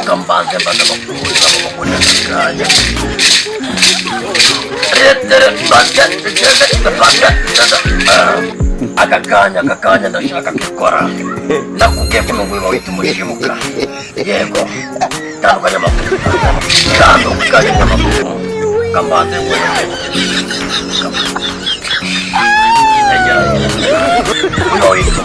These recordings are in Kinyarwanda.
kambanze mbaza bakuza bakubona kanya akakanya ndashaka gukora nakubwiye ko n'ubwo wahita umushibuka yego tandukanya amakuru tandukanya amakuru kambanze ngo wahita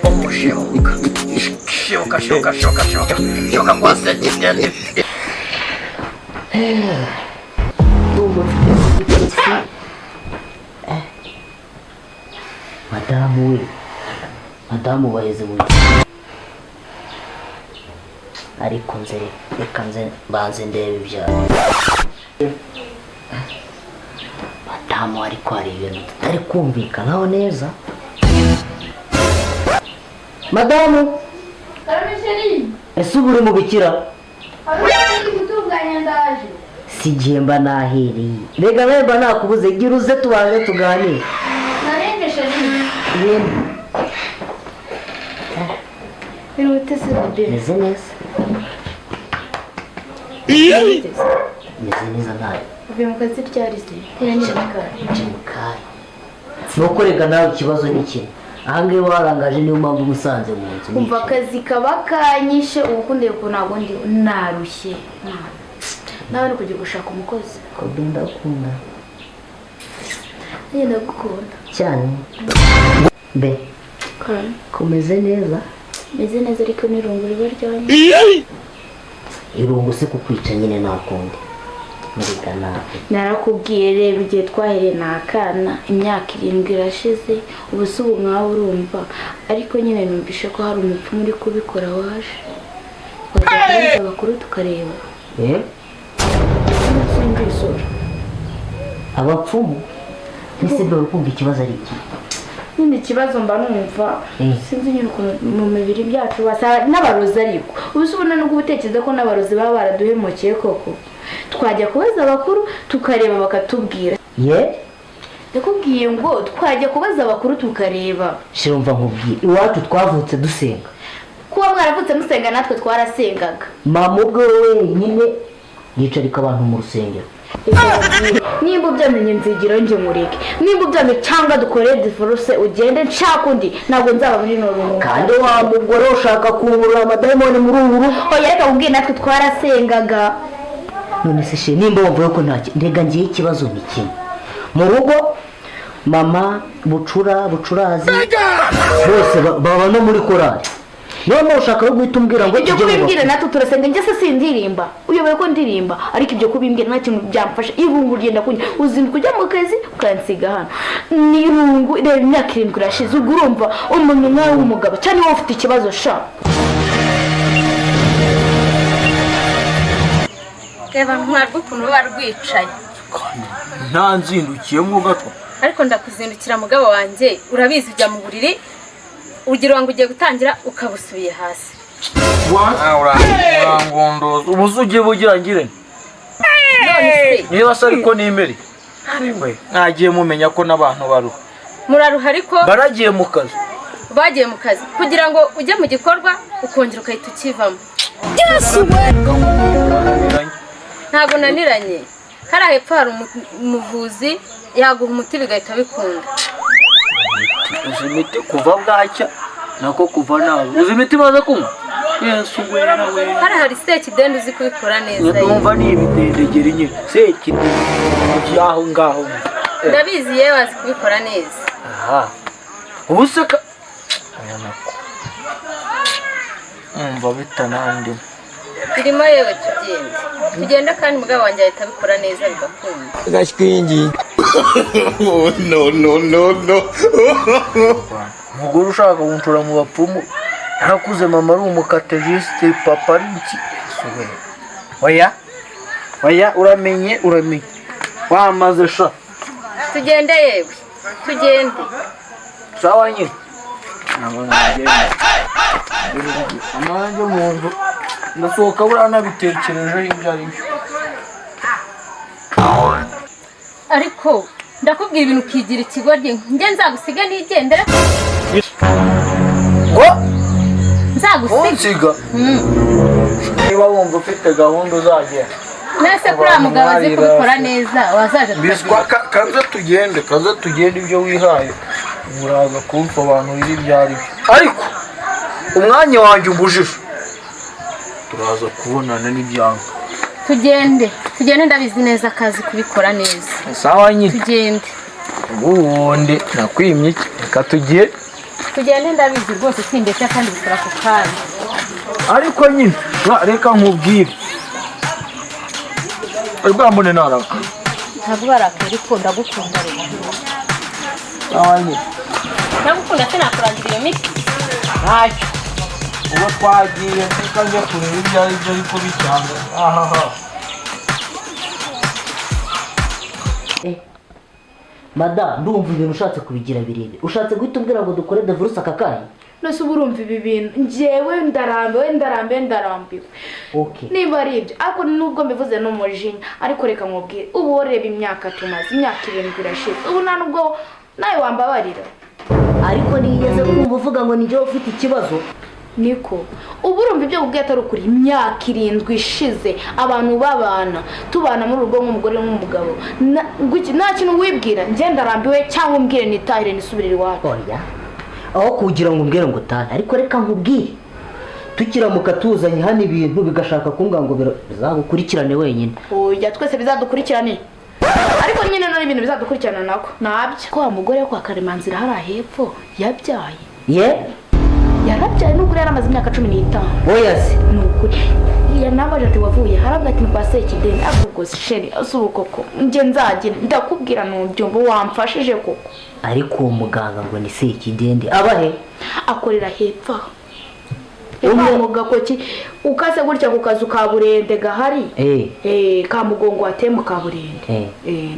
umushibuka shibuka kwa sentiment madamu waheze mu ariko reka banze ndebe ibyawe madamu ariko hari ibintu tutari kumvikanaho neza. Madamu ese ubu uri mu bikira? Si igihe mba nahereye rega nawe mba nakubuze gira uze tubanze tuganire. Meze neza nawe uvuye mu kazi ryari se? nuko rega nawe ikibazo ni kimwe ahangahe warangaje niyo mpamvu umusanze mu nzu. umva akazi kaba kanyishe ubu kundiye ko ntabwo ndi narushye nawe ni kujya gushaka umukozi. ko ndakunda ndagukunda cyane mbe kumeze neza? meze neza ariko n'irungu riba ryanye. irungu se kukwica nyine nakundi muriga nawe narakubwiye reba igihe twahereye n'akana imyaka 7 irashize ubu se ubu mwawe urumva ariko nyine numvishe ko hari umupfumu uri kubikora waje twajya abakuru tukareba. abapfumu ese bwo ukumva ikibazo ari iki? Nindi kibazo mba numva sinzi nyine mu mibiri byacu basa n'abarozi ariko ubusubona no gutekereza ko n'abarozi baba baraduhemukiye koko twajya kubaza abakuru tukareba bakatubwira. Ndakubwiye ngo twajya kubaza abakuru tukareba. Shirumva nkubwiye iwacu twavutse dusenga. Kuba mwaravutse musenga natwe twarasengaga. Mama ubwo wenyine yicarika abantu mu rusengero. Nimba ubyamenye nzigira nje mureke nimba ubyamenye cyangwa dukore divorce ugende nshaka undi ntabwo nzaba muri no rumo. Kandi wa mugore ushaka kungurura amadayimoni muri uru oya reka ubwiye natwe twarasengaga. None se she nimba wumva ko ntacyo ndega ngiye ikibazo ni kimwe mu rugo mama bucurazi bose baba no muri korali none ushaka guhita umbwira ngo ibyo kubimbwira natwe turasenga njye se sindirimba uyoboye ko ndirimba ariko ibyo kubimbwira nta kintu byamfasha irungu ryenda kunya uzinduka kujya mu kazi ukansiga hano ni irungu reba imyaka 7 irashize ubwo urumva umuntu nawe w'umugabo cyane wowe ufite ikibazo sha. Reba ntwarwo ukuntu barwicaye nta nzindukiyemo gato ariko ndakuzindukira mugabo wanjye urabizi ujya mu buriri ugira wangu ugiye gutangira ukabusubiye hasi. urangondoza ubuzugiye bugira ngire niba se ariko nimeri nagiye mumenya ko n'abantu baruha muraruha ariko baragiye mu kazi bagiye mu kazi kugira ngo ujye mu gikorwa ukongera ukahita ukivamo. Ntabwo naniranye hari hepfo hari umuvuzi yaguha umuti bigahita bikunda. uzi imiti kuva bwacya nako kuva nawe uzi imiti baza kunywa Yesu wera we hari sekidende uzi kubikora neza numva ni ibidendegera nyine sekidende aho ngaho ndabizi yewe azi kubikora neza. ubu se umva bitanandi birimo yewe tugenda kandi mugabo wanjye ahita abikora neza bigakunda. gashwingi no mugore ushaka kuntura mu bapfumu narakuze mama ari umukatejiste papa ari iki oya uramenye wamaze sha tugende yewe tugende sawa nyine amanje mu nzu ndasohoka buriya nabitekerejeho ibyo ari byo ariko ndakubwira ibintu ukigira ikigoryi njye nzagusiga nigendera ngo nzagusiga unsiga niba wumva ufite gahunda uzagenda nese kuri uriya mugabo azi kubikora neza wazaje biswa kaze tugende ibyo wihaye muraza kumsobanurira ibyo ari byo ariko umwanya wanjye umbujije turaza kubonana n'ibyanga tugende ndabizi neza akazi kubikora neza sawa nyine tugende ubundi nakwimye iki reka tugende ndabizi rwose sindetse kandi bikora ku kanya ariko nyine reka nkubwire rwambone naraka ntabwo barakora ariko ndagukunda rero sawa nyine ndagukunda sinakurangira iyo miti ntacyo uba twagiye reka njya kureba ibyo ari byo ariko bicyanga ahaha mada ndumva ibintu ushatse kubigira birebire ushatse guhita umbwira ngo dukore divorce aka kanya nose uba urumva ibi bintu njyewe ndarambiwe okay niba ari ibyo ariko nubwo mbivuze n'umujinya ariko reka nkubwire ubu ureba imyaka tumaze imyaka 7 irashize ubu nta nubwo nawe wambabarira ariko nigeze kumva uvuga ngo ninjye ufite ikibazo niko ubu urumva ibyo ubwiye atari ukuri imyaka 7 ishize abantu babana tubana muri urugo nk'umugore n'umugabo nta kintu wibwira njye ndarambiwe cyangwa umbwire nitahire nisubirire iwacu oya aho kugira ngo umbwire ngo tahe ariko reka nkubwire tukiramuka tuzanye hano ibintu bigashaka kumbwira ngo bizagukurikirane wenyine oya twese bizadukurikirane ariko nyine none ibintu bizadukurikirana nako nabyo ko mugore wo kwa Karemanzira hari ahepfo yabyaye yarabyaye n'ukuri yaramaze imyaka 15 oya se n'ukuri nabaje ati wavuye haravuga ati kwa Sekideni ahubwo sheri asubu koko nje nzagenda ndakubwira n'ubyumva wamfashije koko ariko uwo muganga ngo ni Sekidende abahe akorera hepfo umwe gakoki ukase gutya ku kazu ka Burende gahari ka Mugongo watemu ka Burende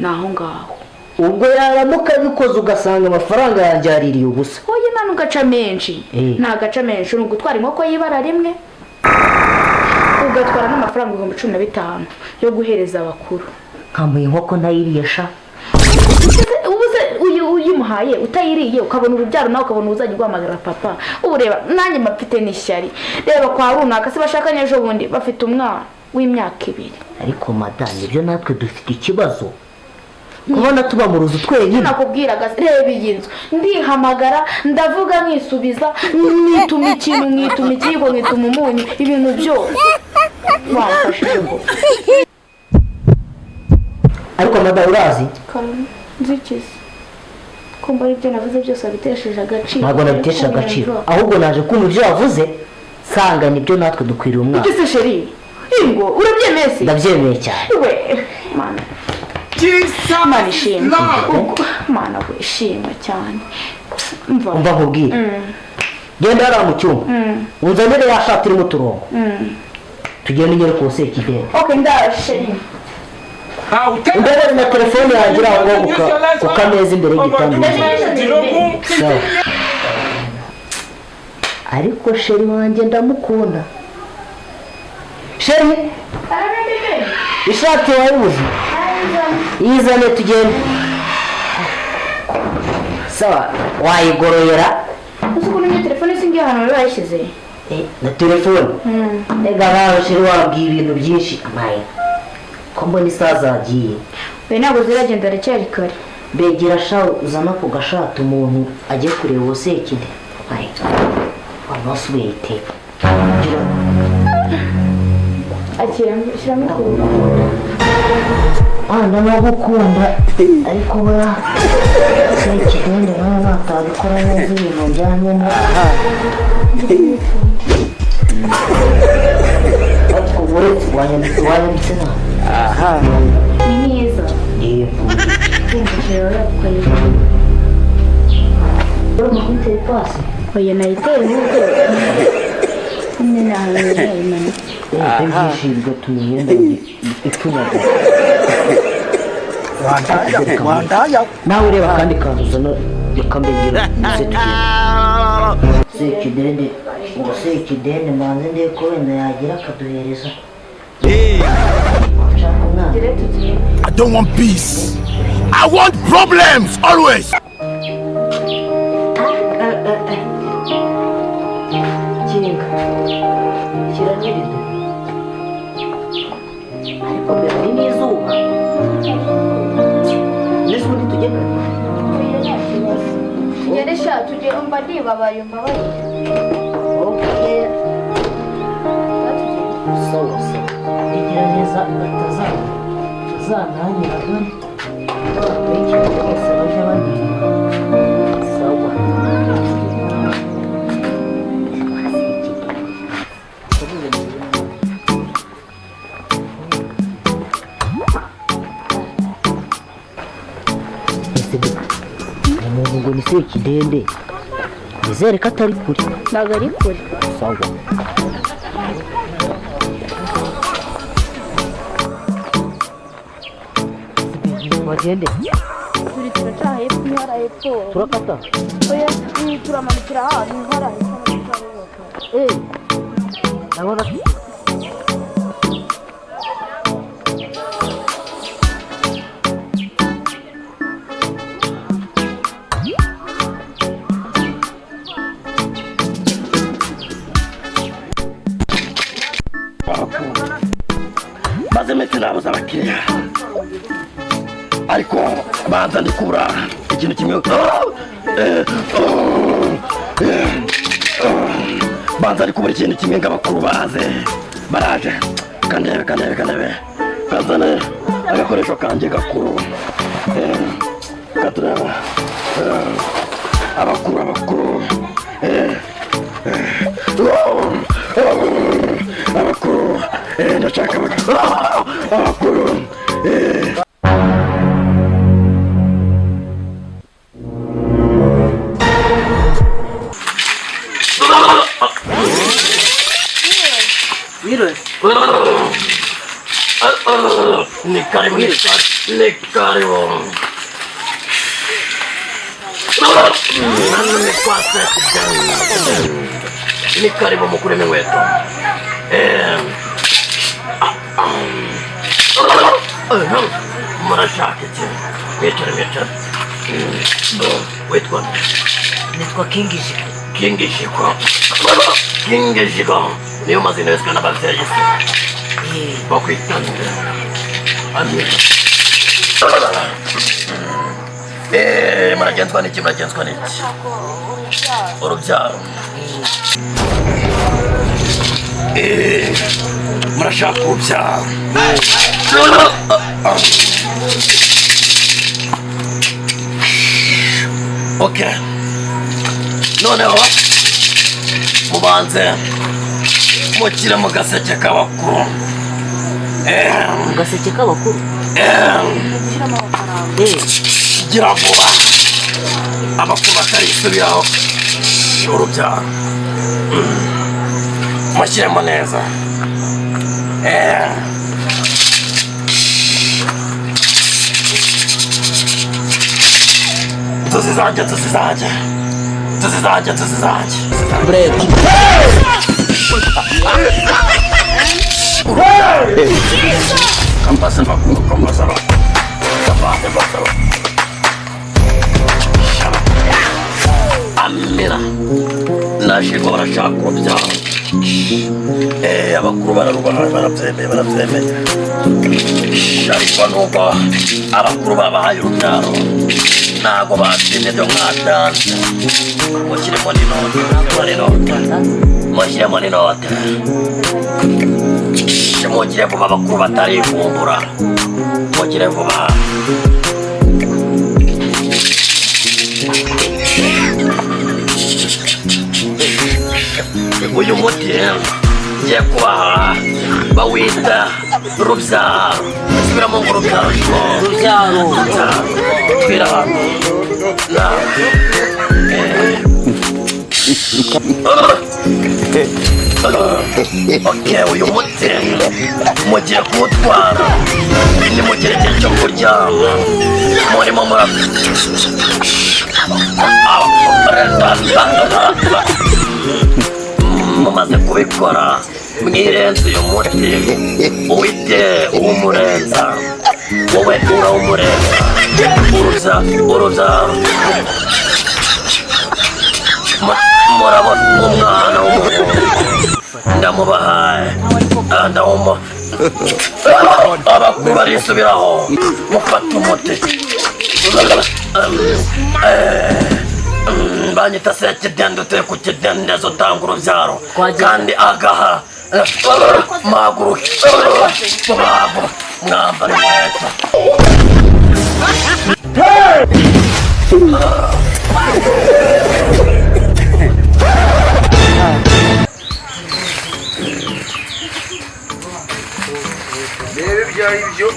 naho ngaho ubwo yaramuka bikoze ugasanga amafaranga yanjyaririye ubusa oye nanu gaca menshi nta gaca menshi ugutwara inkoko y'ibara rimwe ugatwara n'amafaranga 15,000 yo guhereza abakuru nkamuye inkoko ntayiriye sha uyimuhaye utayiriye ukabona urubyaro nawe ukabona uzajya guhamagara papa ubu reba nanjye mafite n'ishyari reba kwa runaka se bashakanye ejo bundi bafite umwana w'imyaka 2 ariko madame ibyo natwe dufite ikibazo kubona tuba mu ruzu twenyine nakubwiraga reba iyi nzu ndihamagara ndavuga nkisubiza nituma ikintu nkituma ikigo nkituma umunyu ibintu byose wamfashije ngo ariko madame urazi nzikize kumva ari byo navuze byose abitesheje agaciro ntabwo nabitesheje agaciro ahubwo naje kumva ibyo wavuze sanga nibyo natwe dukwiriye umwana ese sheri ingo urabyemeye se ndabyemeye cyane we mana Mana ishimwe mana wishimye cyane umva nkubwire genda hariya mu cyumba unzanire ya shati irimo uturongo tugende ngere ku Sekidende ndaje ndabona na telefone yagira aho ku kameza imbere y'igitanda sawa ariko sheri wanjye ndamukunda sheri ishati wayibuze yizane tugende sawa wayigoroyera usukuye ni telefone singi hano bayishyize na telefone ega baho sheri wabwiye ibintu byinshi amaye ko mbona isaha zagiye we ntabwo ziragenda aracyari kare begera sha uzana ku gashati umuntu ajye kureba uwo Sekide ayi wasubiye iteka shyiramo ku ndamugukunda ariko bura Sekidende nawe natabikora neza ibintu bijyanye na ariko uretse wanyanditse na ni neza oya nayiteye n'ubwo nyine naho yayimanitse ibyishimo tumiyenda ipfunyaga nawe ureba kandi kanduzana yakambegera Sekidende ngo Sekidende manze ndiye ko wenda yagira akaduhereza I don't want peace. I want problems always. Kinga shyira n'irido ariko mbere hari n'izuba ndetse ubundi tugenda tugende sha tujye mba ndibabaye mbabaye sawa igira neza batazananyiraga benshi bose baje baniga sawa umuntu ngo ni Sekidende nizere ko atari kure ntabwo ari kure sawa bagende turi turaca hepfo n'ihara hepfo turakata oya turamanukira ahantu ihara hepfo ndabona maze metse nabuze abakiriya ariko banza ndikura ikintu kimwe banza ndikubura ikintu kimwe ngo abakuru baze baraje kandebe kazane agakoresho kanjye gakuru katureba abakuru ndashaka abakuru Mire ni karibu ni karibu mukureme wetu murashaka iki mwicara witwa nitwa Kingishiko niyo mazina yose n'ababyeyi se bakwitanira muragenzwa n'iki urubyaro murashaka urubyaro okay noneho mubanze mukire mu gaseke k'abakuru gaseke k'abakuru gira vuba abakuru batarisubiraho urubyaro mushyiremo neza tuzizajya Kampasa bakuru amira nashirwa barashaka urubyaro abakuru bararubahaye barabyemeye ariko nubwo abakuru babahaye urubyaro ntabwo batinye byo mwatanze mushyiremo n'inote mugire vuba abakuru batarivumbura mugire vuba uyu muti ngiye kubaha bawita rubyaro subiramo ngo rubyaro twira abantu okay uyu muti mugiye kuwutwara nimugire igihe cyo kuryama murimo mumaze kubikora mwirenze uyu muti uwite uwumurenza wowe urawumurenza urubyaro murabona umwana w'umuhungu ndamubahaye abakuru barisubiraho mufata umuti banyita sekidende utuye ku kidendezo utanga urubyaro kandi agaha maguru mwambara inkweto reba ibyaye ibyo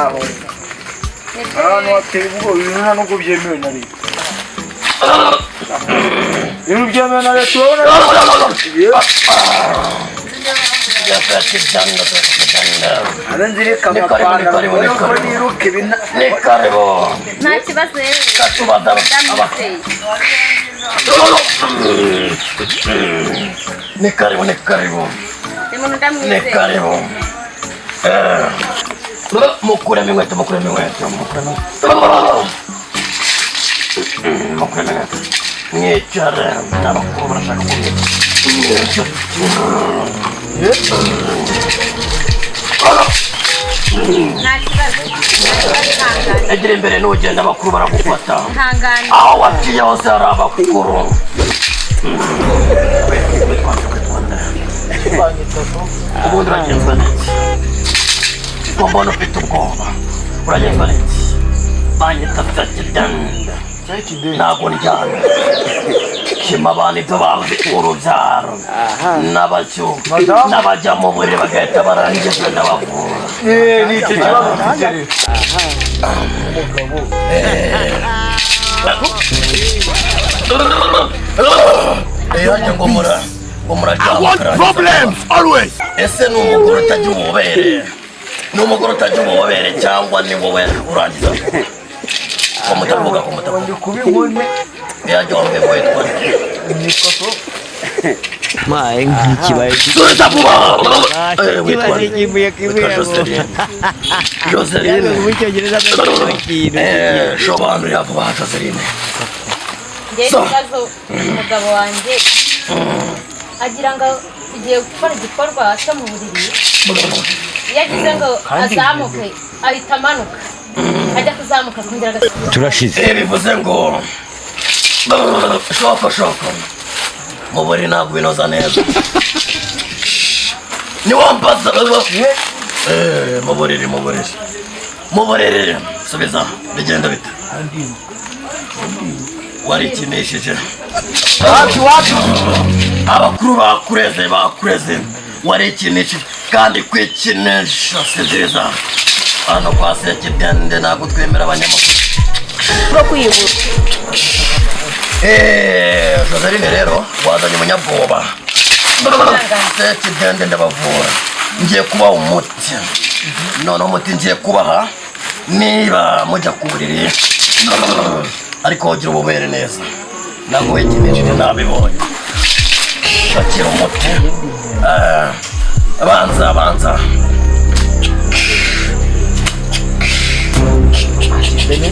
aho ahantu hateye ubwoba ibintu nta nubwo byemewe na leta ibintu byemewe na leta urabona aranzirika amapantaro ko niruke ni karibu nta kibazo rero katubaza ndamuteye ni karibu ni karibu ni muntu ni ndamwizeye karibu mukuremo inkweto mukuremo inkweto mwicare n'abakuru barashaka kumwica nta kibazo ntangane egera imbere n'ugenda abakuru baragufata ntangane aho waciye hose hari abakuru ubundi uragenzwa n'iki ko mbona ufite ubwoba uragenzwa n'iki banyita sekidende ntabwo ndyana shima abantu ibyo bazi urubyaro n'abacyo n'abajya mu buriri bagahita barangiza ndabavura ni icyo kibazo mfite yanjye ngo I want problems always. ese ni umugore utajya ububere ni umugore utajya ububere cyangwa ni wowe urangiza ko mutavuga ko mutavuga ndi kubinkone yajya wambaye ngo witwa nikoso Mae nk'ikibaye subiza vuba witwa kivuye kivuye Joseline mu cyongereza ikintu shobanurira vuba Joseline njye ikibazo umugabo wanjye agira ngo igiye gukora igikorwa cyo mu buriri iyo agize ngo azamuke ahita amanuka ajya kuzamuka akongera agasubira turashize bivuze ngo shoko mu buriri ntabwo binoza neza niwambaza mu buriri subiza bigenda bite warikinishije abakuru bakureze warikinishije kandi kwikinisha si byiza hano kwa sekidende ntabwo twemera abanyamakuru bwo kwiyubura Joseline rero wazanye umunyabwoba sekidende ndabavura ngiye kubaha umuti noneho umuti ngiye kubaha niba mujya ku buriri ariko wogira ububere neza ntabwo wikinishije nabibonye shakira umuti banza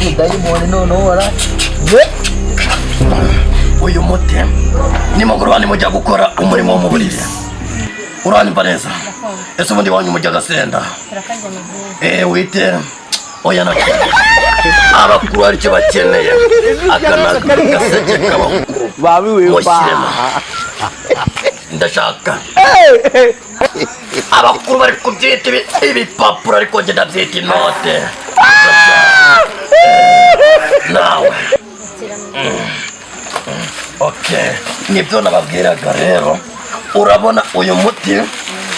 n'udayimoni noneho wara uyu muti nimugoroba nimujya gukora umurimo wo mu buriri uranyumva neza ese ubundi wanyu mujya gasenda wite oya nacyo abakuru hari icyo bakeneye aka gaseke kabakuru mushyiremo ndashaka abakuru bari kubyita ibipapuro ariko njye ndabyita inote nawe okay nibyo nababwiraga rero urabona uyu muti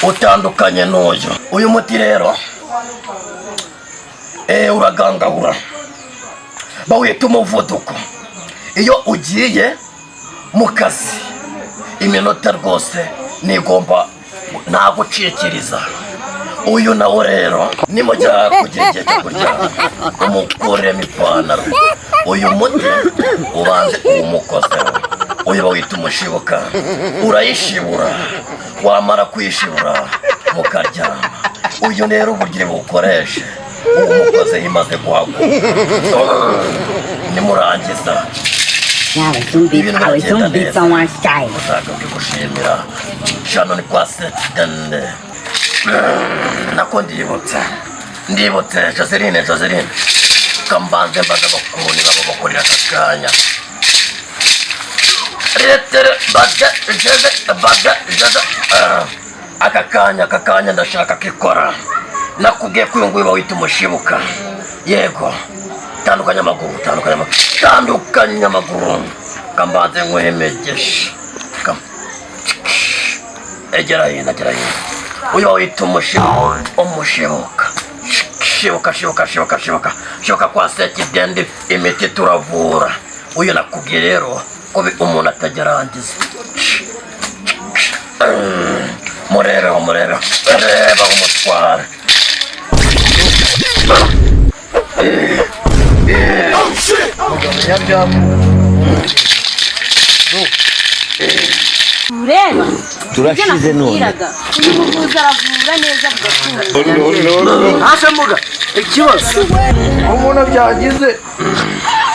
utandukanye n'uyu uyu muti rero uragangahura bawita umuvuduko iyo ugiye mu kazi iminota rwose nigomba nta gucikiriza uyu nawo rero nimujya kugira igihe cyo kuryama umukuremo ipantaro uyu muti ubanze uwumukozeho uyu bawita umushibuka urayishibura wamara kuyishibura mukaryama uyu rero uburyo bukoreshe uwumukozeho imaze guhaguruka nimurangiza Yawe sumbitsa wanshyaye. ushaka kugushimira shano ni kwa setende nako ndibutse Joseline kambanze mbaza bakuni babo bakorera akakanya retere baga akakanya ndashaka kikora nakubwiye ko uyu nguyu bawita umushibuka yego tandukanya amaguru kambanze nkwemegesha egera hino uyu bawita umushibuka shibuka kwa sekidende imiti turavura uyu nakubwiye rero ko umuntu atajya arangiza mureba umutware ureba turashize none uyu muvuzi aravura neza bugakura hasi mbuga ikibazo umuntu byagize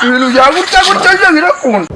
ibintu bya gutya birakunda